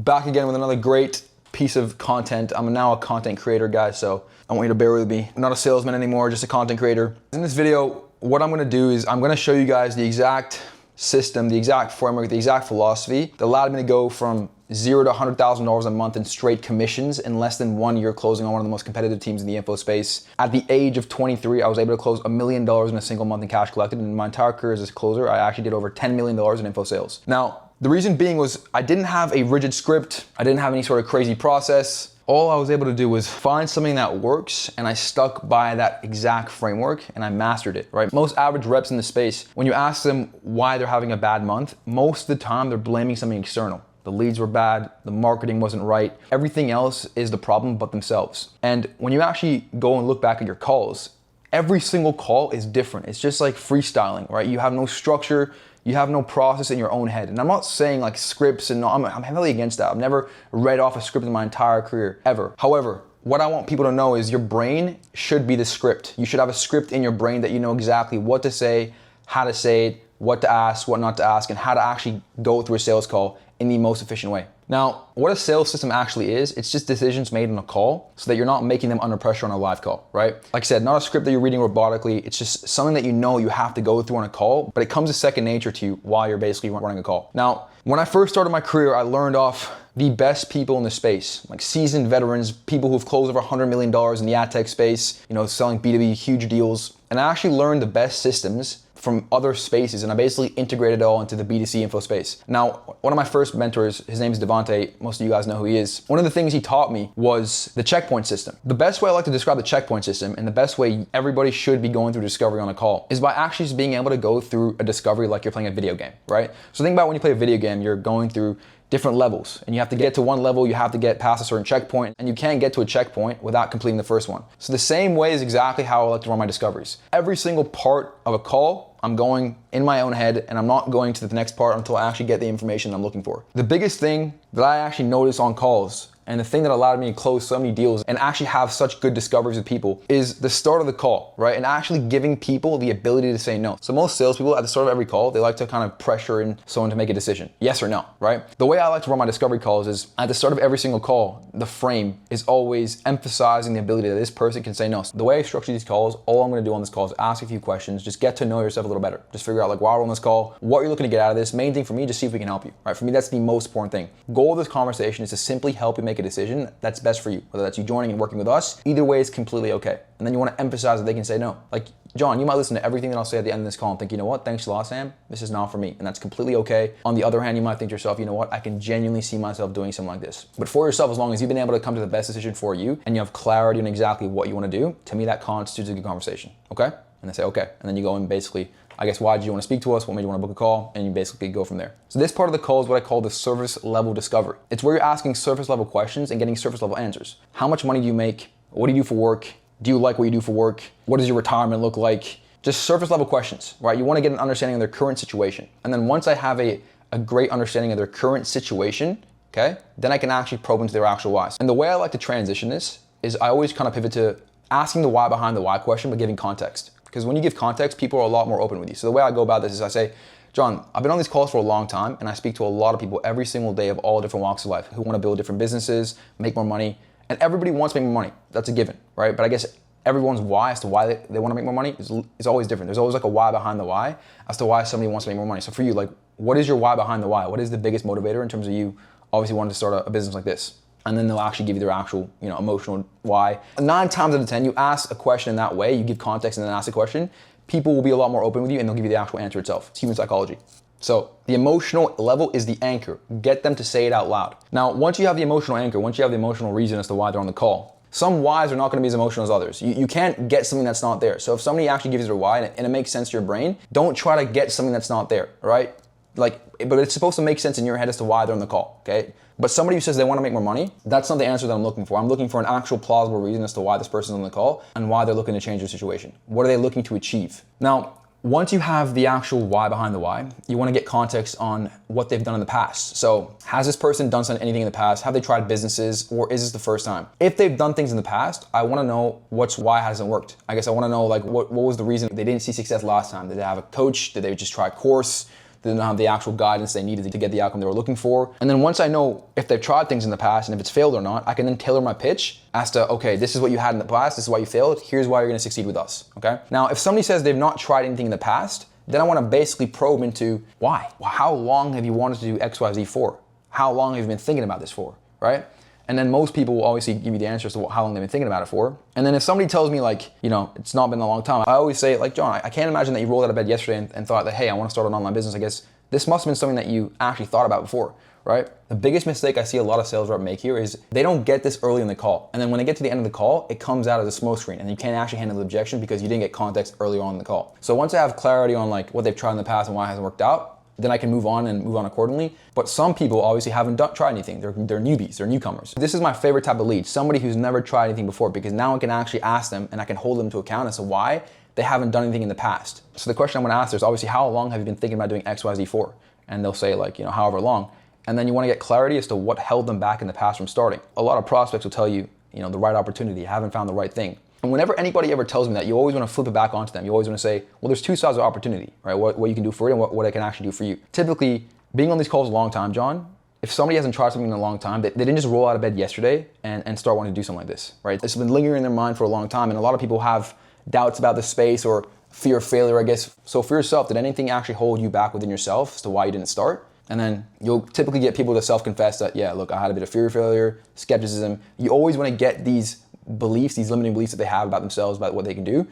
back again with another great piece of content. I'm now a content creator, guys, so I want you to bear with me. I'm not a salesman anymore, just a content creator. In this video, what I'm gonna do is I'm gonna show you guys the exact system, the exact framework, the exact philosophy that allowed me to go from $0 to $100,000 a month in straight commissions in less than 1 year, closing on one of the most competitive teams in the info space. At the age of 23, I was able to close $1 million in a single month in cash collected. And in my entire career as a closer, I actually did over $10 million in info sales. Now, the reason being was I didn't have a rigid script. I didn't have any sort of crazy process. All I was able to do was find something that works, and I stuck by that exact framework and I mastered it, right? Most average reps in the space, when you ask them why they're having a bad month, most of the time they're blaming something external. The leads were bad, the marketing wasn't right, everything else is the problem but themselves. And when you actually go and look back at your calls, every single call is different. It's just like freestyling, right? You have no structure, you have no process in your own head. And I'm not saying like scripts, and I'm heavily against that. I've never read off a script in my entire career, ever. However, what I want people to know is your brain should be the script. You should have a script in your brain that you know exactly what to say, how to say it, what to ask, what not to ask, and how to actually go through a sales call in the most efficient way. Now, what a sales system actually is, it's just decisions made on a call so that you're not making them under pressure on a live call, right? Like I said, not a script that you're reading robotically, it's just something that you know you have to go through on a call, but it comes as second nature to you while you're basically running a call. Now, when I first started my career, I learned off the best people in the space, like seasoned veterans, people who've closed over $100 million in the ad tech space, selling B2B huge deals. And I actually learned the best systems from other spaces, and I basically integrated it all into the B2C info space. Now, one of my first mentors, his name is Devante, most of you guys know who he is. One of the things he taught me was the checkpoint system. The best way I like to describe the checkpoint system, and the best way everybody should be going through discovery on a call, is by actually just being able to go through a discovery like you're playing a video game, right? So think about when you play a video game, you're going through different levels, and you have to get to one level, you have to get past a certain checkpoint, and you can't get to a checkpoint without completing the first one. So the same way is exactly how I like to run my discoveries. Every single part of a call, I'm going in my own head, and I'm not going to the next part until I actually get the information I'm looking for. The biggest thing that I actually notice on calls, and the thing that allowed me to close so many deals and actually have such good discoveries with people, is the start of the call, right? And actually giving people the ability to say no. So most salespeople at the start of every call, they like to kind of pressure in someone to make a decision, yes or no, right? The way I like to run my discovery calls is at the start of every single call, the frame is always emphasizing the ability that this person can say no. So the way I structure these calls, all I'm gonna do on this call is ask a few questions, just get to know yourself a little better. Just figure out like why we're on this call, what you're looking to get out of this. Main thing for me, just see if we can help you, right? For me, that's the most important thing. Goal of this conversation is to simply help you make a decision that's best for you, whether that's you joining and working with us. Either way is completely okay. And then you want to emphasize that they can say no. Like, John, you might listen to everything that I'll say at the end of this call and think, you know what, thanks a lot, Sam, this is not for me. And that's completely okay. On the other hand, you might think to yourself, you know what, I can genuinely see myself doing something like this. But for yourself, as long as you've been able to come to the best decision for you and you have clarity on exactly what you want to do, to me, that constitutes a good conversation, okay? And they say, okay. And then you go and basically, I guess, why did you want to speak to us? What made you want to book a call? And you basically go from there. So this part of the call is what I call the surface level discovery. It's where you're asking surface level questions and getting surface level answers. How much money do you make? What do you do for work? Do you like what you do for work? What does your retirement look like? Just surface level questions, right? You want to get an understanding of their current situation. And then once I have a great understanding of their current situation, okay, then I can actually probe into their actual whys. And the way I like to transition this is I always kind of pivot to asking the why behind the why question, but giving context. Because when you give context, people are a lot more open with you. So the way I go about this is I say, John, I've been on these calls for a long time, and I speak to a lot of people every single day of all different walks of life who want to build different businesses, make more money, and everybody wants to make more money. That's a given, right? But I guess everyone's why as to why they want to make more money is always different. There's always like a why behind the why as to why somebody wants to make more money. So for you, like, what is your why behind the why? What is the biggest motivator in terms of you obviously wanting to start a business like this? And then they'll actually give you their actual, emotional why. 9 times out of 10, you ask a question in that way, you give context and then ask a question, people will be a lot more open with you and they'll give you the actual answer itself. It's human psychology. So the emotional level is the anchor. Get them to say it out loud. Now, once you have the emotional anchor, once you have the emotional reason as to why they're on the call, some whys are not gonna be as emotional as others. You can't get something that's not there. So if somebody actually gives you their why and it makes sense to your brain, don't try to get something that's not there, right? But it's supposed to make sense in your head as to why they're on the call, okay? But somebody who says they want to make more money, that's not the answer that I'm looking for. I'm looking for an actual plausible reason as to why this person's on the call and why they're looking to change their situation. What are they looking to achieve? Now, once you have the actual why behind the why, you want to get context on what they've done in the past. So has this person done anything in the past? Have they tried businesses, or is this the first time? If they've done things in the past, I want to know why hasn't worked. I guess I want to know like what was the reason they didn't see success last time? Did they have a coach? Did they just try a course? They didn't have the actual guidance they needed to get the outcome they were looking for. And then once I know if they've tried things in the past and if it's failed or not, I can then tailor my pitch as to, okay, this is what you had in the past, this is why you failed, here's why you're gonna succeed with us, okay? Now, if somebody says they've not tried anything in the past, then I wanna basically probe into why. How long have you wanted to do X, Y, Z for? How long have you been thinking about this for, right? And then most people will obviously give you the answer as to how long they've been thinking about it for. And then if somebody tells me like, you know, it's not been a long time, I always say like, John, I can't imagine that you rolled out of bed yesterday and thought that, hey, I want to start an online business. I guess this must have been something that you actually thought about before, right? The biggest mistake I see a lot of sales reps make here is they don't get this early in the call. And then when they get to the end of the call, it comes out as a smoke screen and you can't actually handle the objection because you didn't get context earlier on in the call. So once I have clarity on like what they've tried in the past and why it hasn't worked out, then I can move on accordingly. But some people obviously haven't tried anything. They're newbies, they're newcomers. This is my favorite type of lead, somebody who's never tried anything before, because now I can actually ask them and I can hold them to account as to why they haven't done anything in the past. So the question I'm gonna ask is obviously, how long have you been thinking about doing X, Y, Z for? And they'll say like, you know, however long. And then you wanna get clarity as to what held them back in the past from starting. A lot of prospects will tell you, you know, the right opportunity, you haven't found the right thing. And whenever anybody ever tells me that, you always want to flip it back onto them. You always want to say, well, there's two sides of opportunity, right? What you can do for it and what I can actually do for you. Typically, being on these calls a long time, John, if somebody hasn't tried something in a long time, they didn't just roll out of bed yesterday and start wanting to do something like this, right? It's been lingering in their mind for a long time. And a lot of people have doubts about the space or fear of failure, I guess. So for yourself, did anything actually hold you back within yourself as to why you didn't start? And then you'll typically get people to self-confess that, yeah, look, I had a bit of fear of failure, skepticism. You always want to get these beliefs, these limiting beliefs that they have about themselves, about what they can do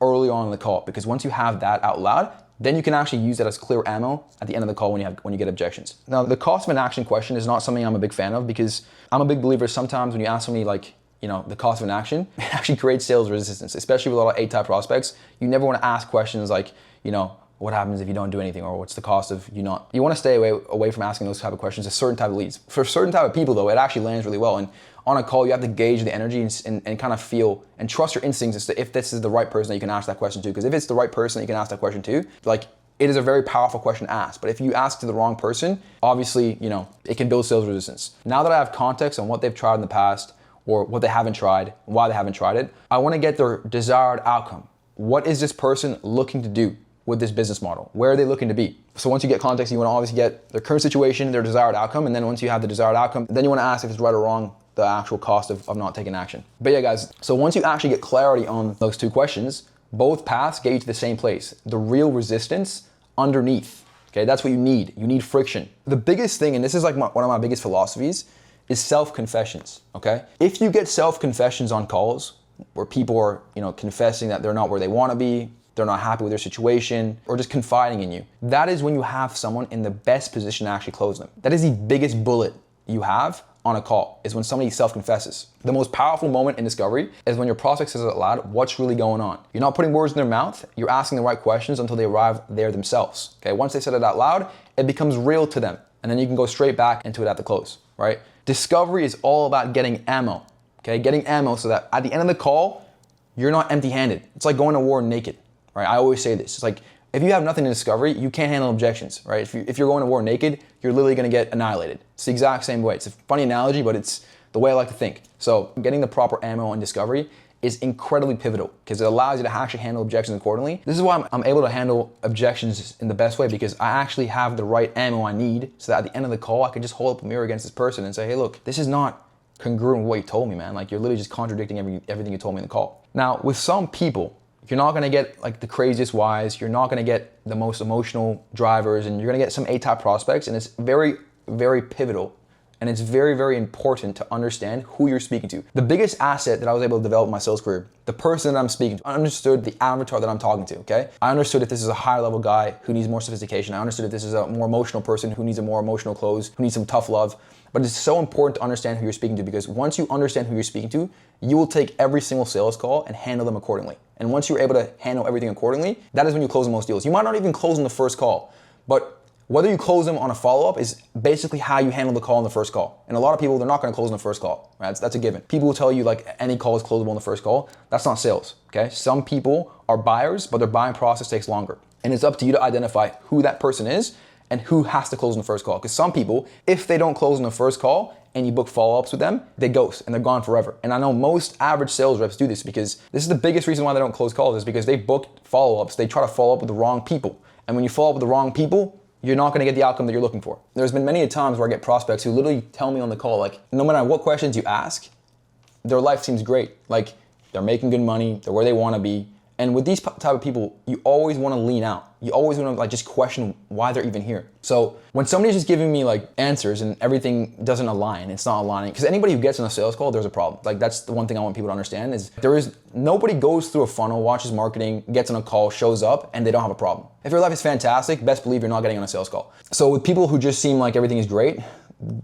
early on in the call. Because once you have that out loud, then you can actually use that as clear ammo at the end of the call when you get objections. Now, the cost of an action question is not something I'm a big fan of, because I'm a big believer sometimes when you ask somebody like, you know, the cost of an action, it actually creates sales resistance, especially with a lot of A-type prospects. You never want to ask questions like, you know, what happens if you don't do anything, or what's the cost of you not? You want to stay away from asking those type of questions to certain type of leads. For certain type of people though, it actually lands really well. And on a call, you have to gauge the energy and kind of feel and trust your instincts as to if this is the right person that you can ask that question to. Because if it's the right person that you can ask that question to, like, it is a very powerful question to ask. But if you ask to the wrong person, obviously, you know, it can build sales resistance. Now that I have context on what they've tried in the past or what they haven't tried, why they haven't tried it, I want to get their desired outcome. What is this person looking to do with this business model? Where are they looking to be? So once you get context, you want to obviously get their current situation, their desired outcome. And then once you have the desired outcome, then you want to ask if it's right or wrong, the actual cost of not taking action. But yeah, guys, so once you actually get clarity on those two questions, both paths get you to the same place. The real resistance underneath, okay? That's what you need. You need friction. The biggest thing, and this is like one of my biggest philosophies, is self-confessions, okay? If you get self-confessions on calls where people are, you know, confessing that they're not where they want to be, they're not happy with their situation, or just confiding in you, that is when you have someone in the best position to actually close them. That is the biggest bullet you have on a call, is when somebody self-confesses. The most powerful moment in discovery is when your prospect says out loud what's really going on. You're not putting words in their mouth, you're asking the right questions until they arrive there themselves. Okay, once they said it out loud, it becomes real to them. And then you can go straight back into it at the close, right? Discovery is all about getting ammo, okay? Getting ammo so that at the end of the call, you're not empty-handed. It's like going to war naked, right? I always say this. It's like, if you have nothing in discovery, you can't handle objections, right? If you're going to war naked, you're literally gonna get annihilated. It's the exact same way. It's a funny analogy, but it's the way I like to think. So getting the proper ammo in discovery is incredibly pivotal because it allows you to actually handle objections accordingly. This is why I'm able to handle objections in the best way, because I actually have the right ammo I need so that at the end of the call, I can just hold up a mirror against this person and say, hey, look, this is not congruent with what you told me, man. Like, you're literally just contradicting everything you told me in the call. Now, with some people, you're not gonna get like the craziest whys, you're not gonna get the most emotional drivers, and you're gonna get some A-type prospects, and it's very, very pivotal. And it's very, very important to understand who you're speaking to. The biggest asset that I was able to develop in my sales career, the person that I'm speaking to, I understood the avatar that I'm talking to, okay? I understood if this is a higher level guy who needs more sophistication. I understood if this is a more emotional person who needs a more emotional close, who needs some tough love. But it's so important to understand who you're speaking to, because once you understand who you're speaking to, you will take every single sales call and handle them accordingly. And once you're able to handle everything accordingly, that is when you close the most deals. You might not even close in the first call, but whether you close them on a follow-up is basically how you handle the call in the first call. And a lot of people, they're not gonna close in the first call, right? That's a given. People will tell you like any call is closable in the first call. That's not sales, okay? Some people are buyers, but their buying process takes longer. And it's up to you to identify who that person is and who has to close in the first call. Because some people, if they don't close in the first call and you book follow-ups with them, they ghost and they're gone forever. And I know most average sales reps do this, because this is the biggest reason why they don't close calls, is because they book follow-ups. They try to follow up with the wrong people. And when you follow up with the wrong people, you're not gonna get the outcome that you're looking for. There's been many times where I get prospects who literally tell me on the call, like, no matter what questions you ask, their life seems great. Like, they're making good money, they're where they wanna be. And with these type of people, you always wanna lean out. You always wanna like just question why they're even here. So when somebody's just giving me like answers and everything doesn't align, it's not aligning, because anybody who gets on a sales call, there's a problem. Like, that's the one thing I want people to understand is nobody goes through a funnel, watches marketing, gets on a call, shows up, and they don't have a problem. If your life is fantastic, best believe you're not getting on a sales call. So with people who just seem like everything is great,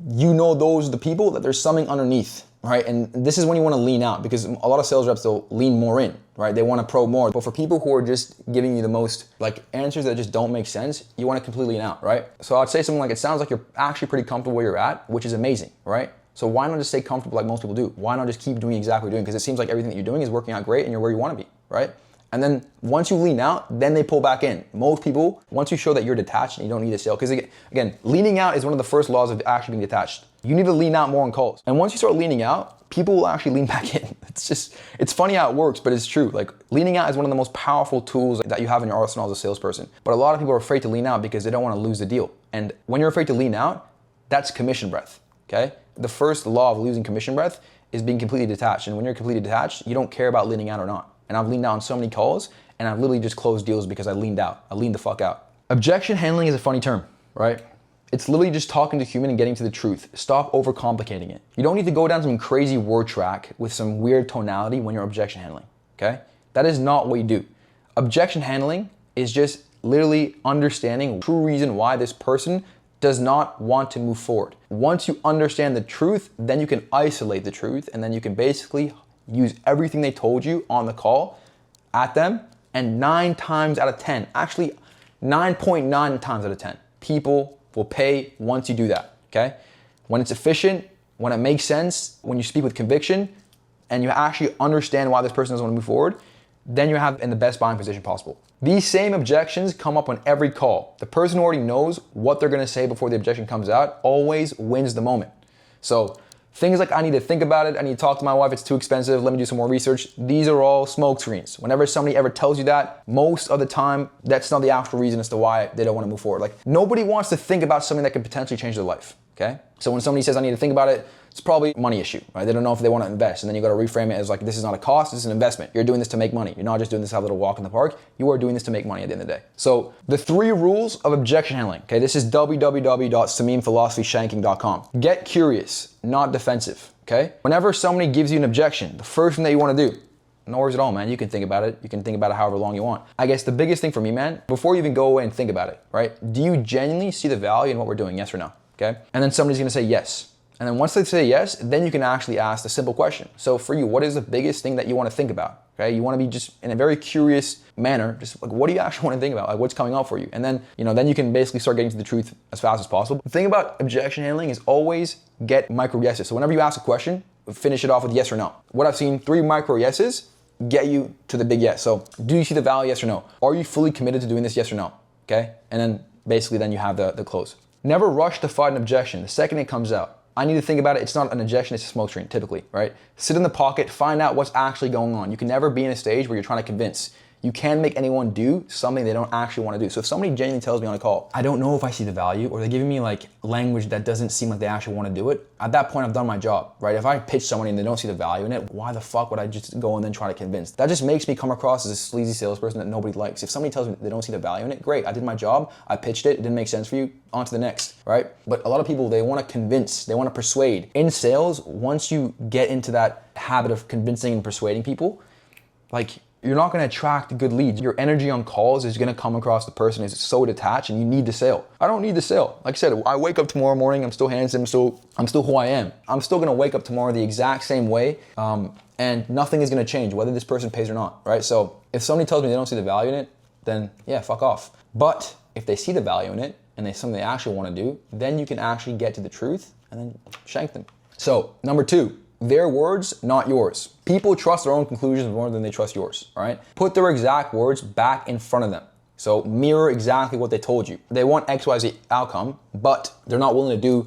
you know those are the people that there's something underneath, right? And this is when you want to lean out, because a lot of sales reps, they'll lean more in, right? They want to probe more. But for people who are just giving you the most like answers that just don't make sense, you want to completely lean out, right? So I'd say something like, it sounds like you're actually pretty comfortable where you're at, which is amazing, right? So why not just stay comfortable like most people do? Why not just keep doing exactly what you're doing? Because it seems like everything that you're doing is working out great and you're where you want to be, right? And then once you lean out, then they pull back in. Most people, once you show that you're detached and you don't need a sale, because again, leaning out is one of the first laws of actually being detached. You need to lean out more on calls. And once you start leaning out, people will actually lean back in. It's funny how it works, but it's true. Like, leaning out is one of the most powerful tools that you have in your arsenal as a salesperson. But a lot of people are afraid to lean out because they don't want to lose the deal. And when you're afraid to lean out, that's commission breath, okay? The first law of losing commission breath is being completely detached. And when you're completely detached, you don't care about leaning out or not. And I've leaned out on so many calls, and I've literally just closed deals because I leaned out. I leaned the fuck out. Objection handling is a funny term, right? It's literally just talking to human and getting to the truth. Stop overcomplicating it. You don't need to go down some crazy word track with some weird tonality when you're objection handling, okay? That is not what you do. Objection handling is just literally understanding the true reason why this person does not want to move forward. Once you understand the truth, then you can isolate the truth, and then you can basically use everything they told you on the call at them, and 9 times out of 10, actually 9.9 times out of 10, people will pay once you do that, okay? When it's efficient, when it makes sense, when you speak with conviction, and you actually understand why this person doesn't want to move forward, then you have in the best buying position possible. These same objections come up on every call. The person who already knows what they're gonna say before the objection comes out always wins the moment. So things like, I need to think about it, I need to talk to my wife, it's too expensive, let me do some more research. These are all smoke screens. Whenever somebody ever tells you that, most of the time, that's not the actual reason as to why they don't want to move forward. Like, nobody wants to think about something that could potentially change their life, okay? So when somebody says, I need to think about it, it's probably a money issue, right? They don't know if they want to invest. And then you got to reframe it as like, this is not a cost, this is an investment. You're doing this to make money. You're not just doing this to have a little walk in the park. You are doing this to make money at the end of the day. So the 3 rules of objection handling, okay? This is www.samimphilosophy.com. Get curious, not defensive, okay? Whenever somebody gives you an objection, the first thing that you want to do, no worries at all, man. You can think about it. You can think about it however long you want. I guess the biggest thing for me, man, before you even go away and think about it, right? Do you genuinely see the value in what we're doing? Yes or no, okay? And then somebody's going to say yes. And then once they say yes, then you can actually ask the simple question. So for you, what is the biggest thing that you want to think about? Okay, you want to be just in a very curious manner, just like, what do you actually want to think about? Like, what's coming up for you? And then, then you can basically start getting to the truth as fast as possible. The thing about objection handling is always get micro yeses. So whenever you ask a question, finish it off with yes or no. What I've seen, 3 micro yeses get you to the big yes. So do you see the value? Yes or no? Are you fully committed to doing this? Yes or no? Okay, and then basically then you have the close. Never rush to fight an objection. The second it comes out, I need to think about it. It's not an objection, it's a smoke screen, typically, right? Sit in the pocket, find out what's actually going on. You can never be in a stage where you're trying to convince. You can make anyone do something they don't actually want to do. So if somebody genuinely tells me on a call, I don't know if I see the value, or they're giving me like language that doesn't seem like they actually want to do it, at that point I've done my job, right? If I pitch somebody and they don't see the value in it, why the fuck would I just go and then try to convince? That just makes me come across as a sleazy salesperson that nobody likes. If somebody tells me they don't see the value in it, great, I did my job, I pitched it didn't make sense for you, on to the next, right? But a lot of people, they want to convince, they want to persuade. In sales, once you get into that habit of convincing and persuading people, like, you're not going to attract good leads. Your energy on calls is going to come across the person who's so detached, and you need the sale. I don't need the sale. Like I said, I wake up tomorrow morning, I'm still handsome, I'm still who I am. I'm still going to wake up tomorrow the exact same way, and nothing is going to change, whether this person pays or not, right? So if somebody tells me they don't see the value in it, then yeah, fuck off. But if they see the value in it, and it's something they actually want to do, then you can actually get to the truth and then shank them. So number 2, their words, not yours. People trust their own conclusions more than they trust yours, all right? Put their exact words back in front of them. So mirror exactly what they told you. They want XYZ outcome, but they're not willing to do,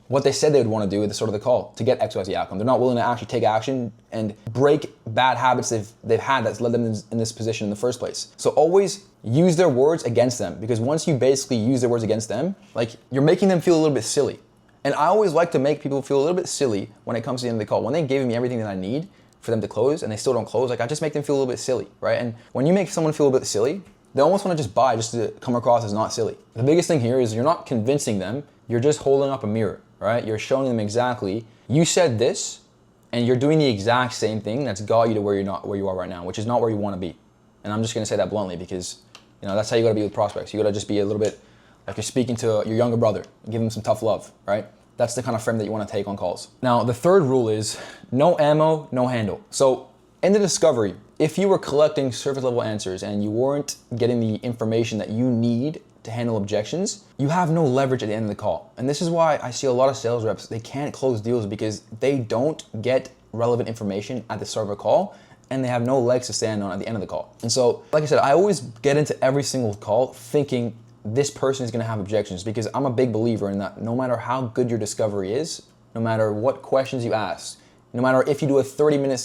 what they said they would want to do at the start of the call to get XYZ outcome. They're not willing to actually take action and break bad habits they've had that's led them in this position in the first place. So always use their words against them, because once you basically use their words against them, like, you're making them feel a little bit silly. And I always like to make people feel a little bit silly when it comes to the end of the call. When they gave me everything that I need for them to close and they still don't close, like, I just make them feel a little bit silly, right? And when you make someone feel a bit silly, they almost want to just buy just to come across as not silly. The biggest thing here is you're not convincing them, you're just holding up a mirror, right? You're showing them exactly, you said this, and you're doing the exact same thing that's got you to where you are right now, which is not where you want to be. And I'm just gonna say that bluntly, because that's how you gotta be with prospects. You gotta just be a little bit like you're speaking to your younger brother, give them some tough love, right? That's the kind of frame that you want to take on calls. Now, the third rule is no ammo, no handle. So in the discovery, if you were collecting surface level answers and you weren't getting the information that you need to handle objections, you have no leverage at the end of the call. And this is why I see a lot of sales reps, they can't close deals because they don't get relevant information at the start of a call, and they have no legs to stand on at the end of the call. And so, like I said, I always get into every single call thinking this person is gonna have objections, because I'm a big believer in that no matter how good your discovery is, no matter what questions you ask, no matter if you do a 30-minute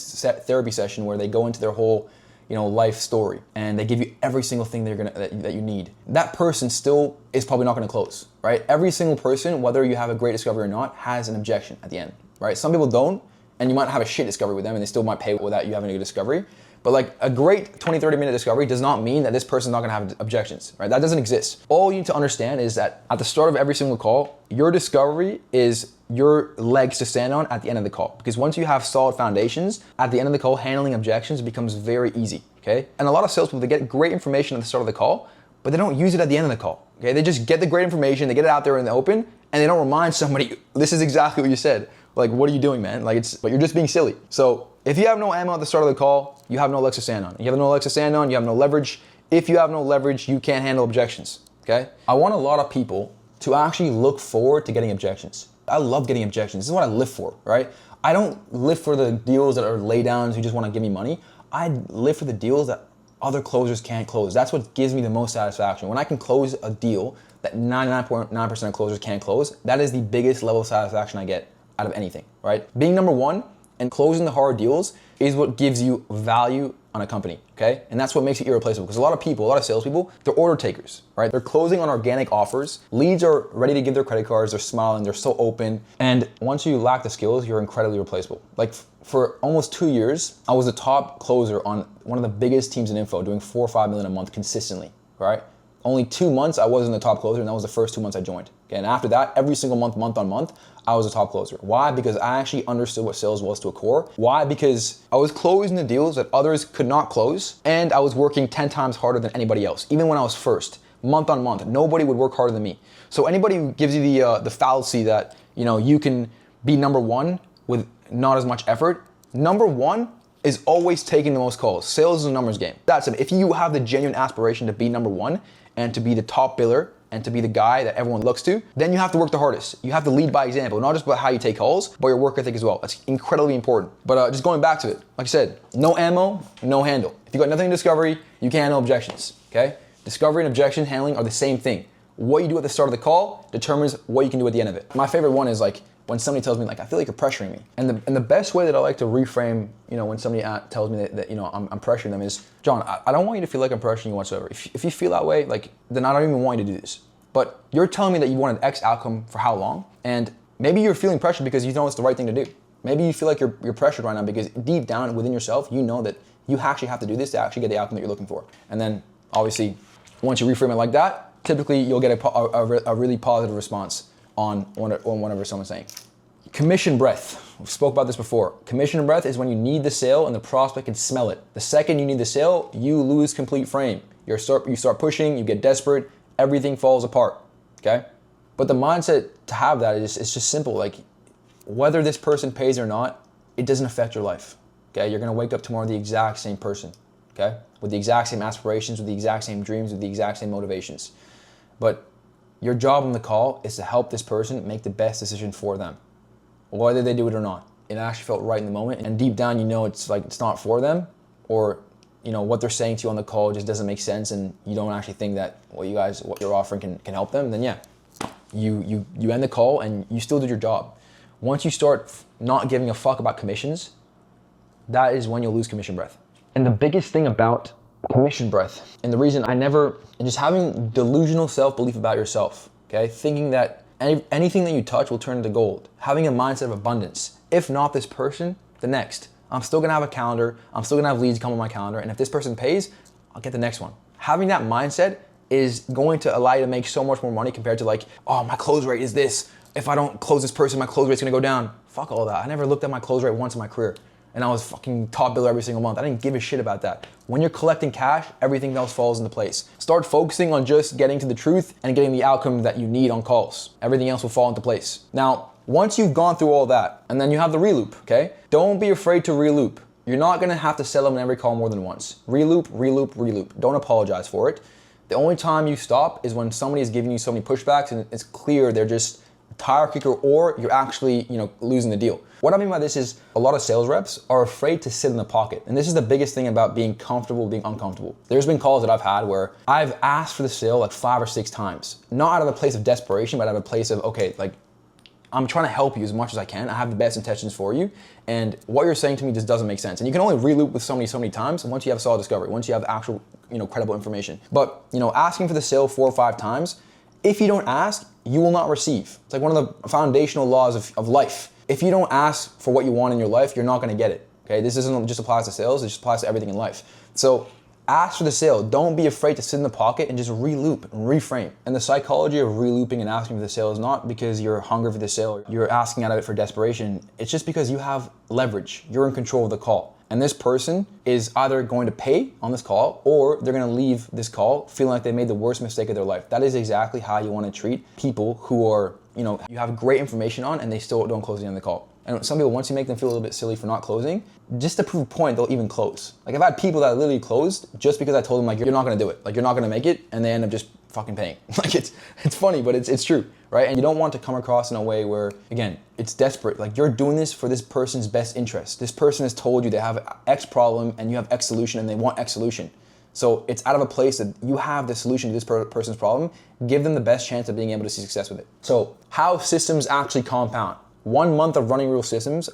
therapy session where they go into their whole life story and they give you every single thing that you need, that person still is probably not gonna close, right? Every single person, whether you have a great discovery or not, has an objection at the end, right? Some people don't, and you might have a shit discovery with them and they still might pay without you having a good discovery. But like a great 20-30 minute discovery does not mean that this person's not gonna have objections, right? That doesn't exist. All you need to understand is that at the start of every single call, your discovery is your legs to stand on at the end of the call. Because once you have solid foundations, at the end of the call, handling objections becomes very easy, okay? And a lot of salespeople, they get great information at the start of the call, but they don't use it at the end of the call, okay? They just get the great information, they get it out there in the open, and they don't remind somebody, this is exactly what you said. Like, what are you doing, man? But you're just being silly. So if you have no ammo at the start of the call, you have no legs to stand on. You have no legs to stand on, you have no leverage. If you have no leverage, you can't handle objections, okay? I want a lot of people to actually look forward to getting objections. I love getting objections. This is what I live for, right? I don't live for the deals that are laydowns who just want to give me money. I live for the deals that other closers can't close. That's what gives me the most satisfaction. When I can close a deal that 99.9% of closers can't close, that is the biggest level of satisfaction I get out of anything, right? Being number one and closing the hard deals is what gives you value on a company, okay? And that's what makes you irreplaceable, because a lot of salespeople, they're order takers, right? They're closing on organic offers. Leads are ready to give their credit cards, they're smiling, they're so open. And once you lack the skills, you're incredibly replaceable. Like for almost 2 years, I was a top closer on one of the biggest teams in info, doing 4 or 5 million a month consistently, right? Only 2 months I wasn't the top closer, and that was the first 2 months I joined. Okay, and after that, every single month on month, I was a top closer. Why? Because I actually understood what sales was to a core. Why? Because I was closing the deals that others could not close, and I was working 10 times harder than anybody else. Even when I was first, month on month, nobody would work harder than me. So anybody who gives you the fallacy that you can be number one with not as much effort, number one is always taking the most calls. Sales is a numbers game. That's it. If you have the genuine aspiration to be number one and to be the top biller and to be the guy that everyone looks to, then you have to work the hardest. You have to lead by example, not just about how you take calls, but your work ethic as well. That's incredibly important. But just going back to it, like I said, no ammo, no handle. If you got nothing in discovery, you can't handle objections, okay? Discovery and objection handling are the same thing. What you do at the start of the call determines what you can do at the end of it. My favorite one is like, when somebody tells me like, I feel like you're pressuring me. And the best way that I like to reframe, when somebody tells me that I'm pressuring them is, John, I don't want you to feel like I'm pressuring you whatsoever. If you feel that way, then I don't even want you to do this. But you're telling me that you want an X outcome for how long? And maybe you're feeling pressured because you know it's the right thing to do. Maybe you feel like you're pressured right now because deep down within yourself, you know that you actually have to do this to actually get the outcome that you're looking for. And then obviously, once you reframe it like that, typically you'll get a really positive response on whatever someone's saying. Commission breath. We spoke about this before. Commission breath is when you need the sale and the prospect can smell it. The second you need the sale, you lose complete frame. You start pushing, you get desperate, everything falls apart, okay? But the mindset to have that is it's just simple. Like, whether this person pays or not, it doesn't affect your life, okay? You're gonna wake up tomorrow the exact same person, okay? With the exact same aspirations, with the exact same dreams, with the exact same motivations. But your job on the call is to help this person make the best decision for them, whether they do it or not. It actually felt right in the moment, and deep down it's not for them, or what they're saying to you on the call just doesn't make sense, and you don't actually think that what you're offering can help them, then yeah, you end the call and you still did your job. Once you start not giving a fuck about commissions, that is when you'll lose commission breath. And the biggest thing about commission breath, and the reason and just having delusional self-belief about yourself, okay? Thinking that anything that you touch will turn into gold. Having a mindset of abundance. If not this person, the next. I'm still gonna have a calendar. I'm still gonna have leads come on my calendar. And if this person pays, I'll get the next one. Having that mindset is going to allow you to make so much more money compared to like, oh, my close rate is this. If I don't close this person, my close rate's gonna go down. Fuck all that. I never looked at my close rate once in my career. And I was fucking top biller every single month. I didn't give a shit about that. When you're collecting cash, everything else falls into place. Start focusing on just getting to the truth and getting the outcome that you need on calls. Everything else will fall into place. Now, once you've gone through all that, and then you have the reloop, okay? Don't be afraid to reloop. You're not gonna have to sell them in every call more than once. Reloop, reloop, reloop. Don't apologize for it. The only time you stop is when somebody is giving you so many pushbacks and it's clear they're just a tire kicker or you're actually, losing the deal. What I mean by this is a lot of sales reps are afraid to sit in the pocket. And this is the biggest thing about being comfortable, being uncomfortable. There's been calls that I've had where I've asked for the sale like 5 or 6 times, not out of a place of desperation, but out of a place of, okay, like I'm trying to help you as much as I can. I have the best intentions for you. And what you're saying to me just doesn't make sense. And you can only reloop with somebody so many times once you have solid discovery, once you have actual, credible information. But, asking for the sale 4 or 5 times, if you don't ask, you will not receive. It's like one of the foundational laws of life. If you don't ask for what you want in your life, you're not gonna get it, okay? This doesn't just apply to sales, it just applies to everything in life. So ask for the sale. Don't be afraid to sit in the pocket and just reloop and reframe. And the psychology of relooping and asking for the sale is not because you're hungry for the sale, you're asking out of it for desperation. It's just because you have leverage. You're in control of the call. And this person is either going to pay on this call or they're gonna leave this call feeling like they made the worst mistake of their life. That is exactly how you wanna treat people who are, you have great information on and they still don't close the end of the call. And some people, once you make them feel a little bit silly for not closing, just to prove a point, they'll even close. Like I've had people that literally closed just because I told them like, you're not gonna do it. Like you're not gonna make it, and they end up just fucking paying. Like it's funny, but it's true, right? And you don't want to come across in a way where, again, it's desperate. Like you're doing this for this person's best interest. This person has told you they have X problem and you have X solution and they want X solution. So it's out of a place that you have the solution to this person's problem. Give them the best chance of being able to see success with it. So how systems actually compound. 1 month of running real systems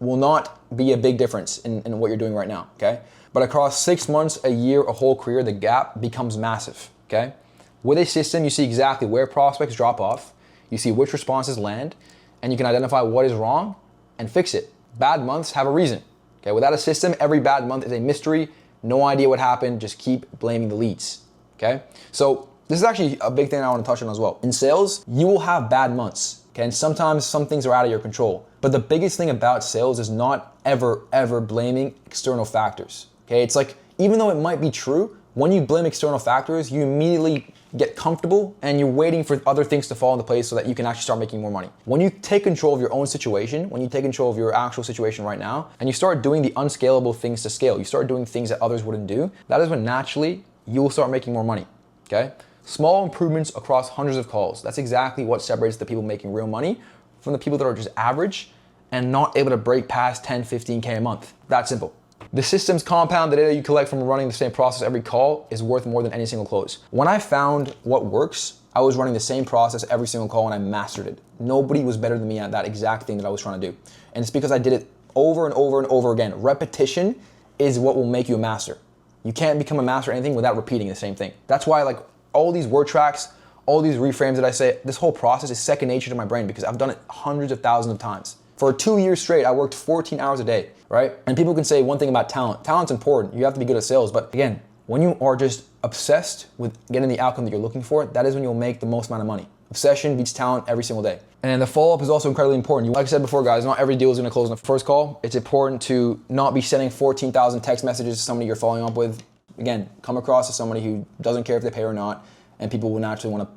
will not be a big difference in what you're doing right now, okay? But across 6 months, a year, a whole career, the gap becomes massive, okay? With a system, you see exactly where prospects drop off, you see which responses land, and you can identify what is wrong and fix it. Bad months have a reason, okay? Without a system, every bad month is a mystery, no idea what happened, just keep blaming the leads, okay? So this is actually a big thing I want to touch on as well. In sales, you will have bad months. Okay, and sometimes some things are out of your control. But the biggest thing about sales is not ever blaming external factors. Okay, it's like, even though it might be true, when you blame external factors, you immediately get comfortable and you're waiting for other things to fall into place so that you can actually start making more money. When you take control of your own situation, when you take control of your actual situation right now, and you start doing the unscalable things to scale, you start doing things that others wouldn't do, that is when naturally you will start making more money, okay? Small improvements across hundreds of calls. That's exactly what separates the people making real money from the people that are just average and not able to break past 10, 15K a month. That simple. The systems compound, the data you collect from running the same process every call is worth more than any single close. When I found what works, I was running the same process every single call and I mastered it. Nobody was better than me at that exact thing that I was trying to do. And it's because I did it over and over and over again. Repetition is what will make you a master. You can't become a master at anything without repeating the same thing. That's why all these word tracks, all these reframes that I say, this whole process is second nature to my brain because I've done it hundreds of thousands of times. For 2 years straight, I worked 14 hours a day, right? And people can say one thing about talent. Talent's important. You have to be good at sales. But again, when you are just obsessed with getting the outcome that you're looking for, that is when you'll make the most amount of money. Obsession beats talent every single day. And the follow-up is also incredibly important. Like I said before, guys, not every deal is gonna close in the first call. It's important to not be sending 14,000 text messages to somebody you're following up with. Again, come across as somebody who doesn't care if they pay or not, and people will naturally want to,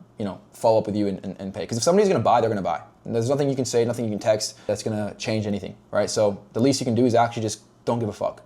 follow up with you and pay. Because if somebody's gonna buy, they're gonna buy. And there's nothing you can say, nothing you can text that's gonna change anything, right? So the least you can do is actually just don't give a fuck.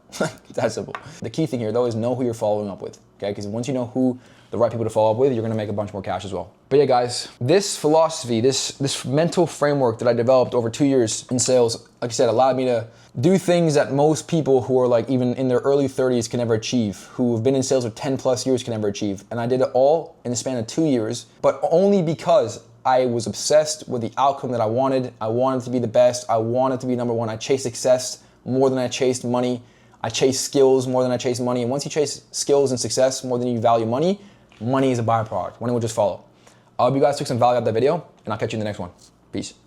That's simple. The key thing here though is know who you're following up with, okay? Because once you know who the right people to follow up with, you're gonna make a bunch more cash as well. But yeah, guys, this philosophy, this mental framework that I developed over 2 years in sales, like I said, allowed me to do things that most people who are like even in their early 30s can never achieve, who have been in sales for 10 plus years can never achieve. And I did it all in the span of 2 years, but only because I was obsessed with the outcome that I wanted. I wanted to be the best. I wanted to be number one. I chased success more than I chased money. I chased skills more than I chased money. And once you chase skills and success more than you value money, money is a byproduct. Money will just follow. I hope you guys took some value out of that video, and I'll catch you in the next one. Peace.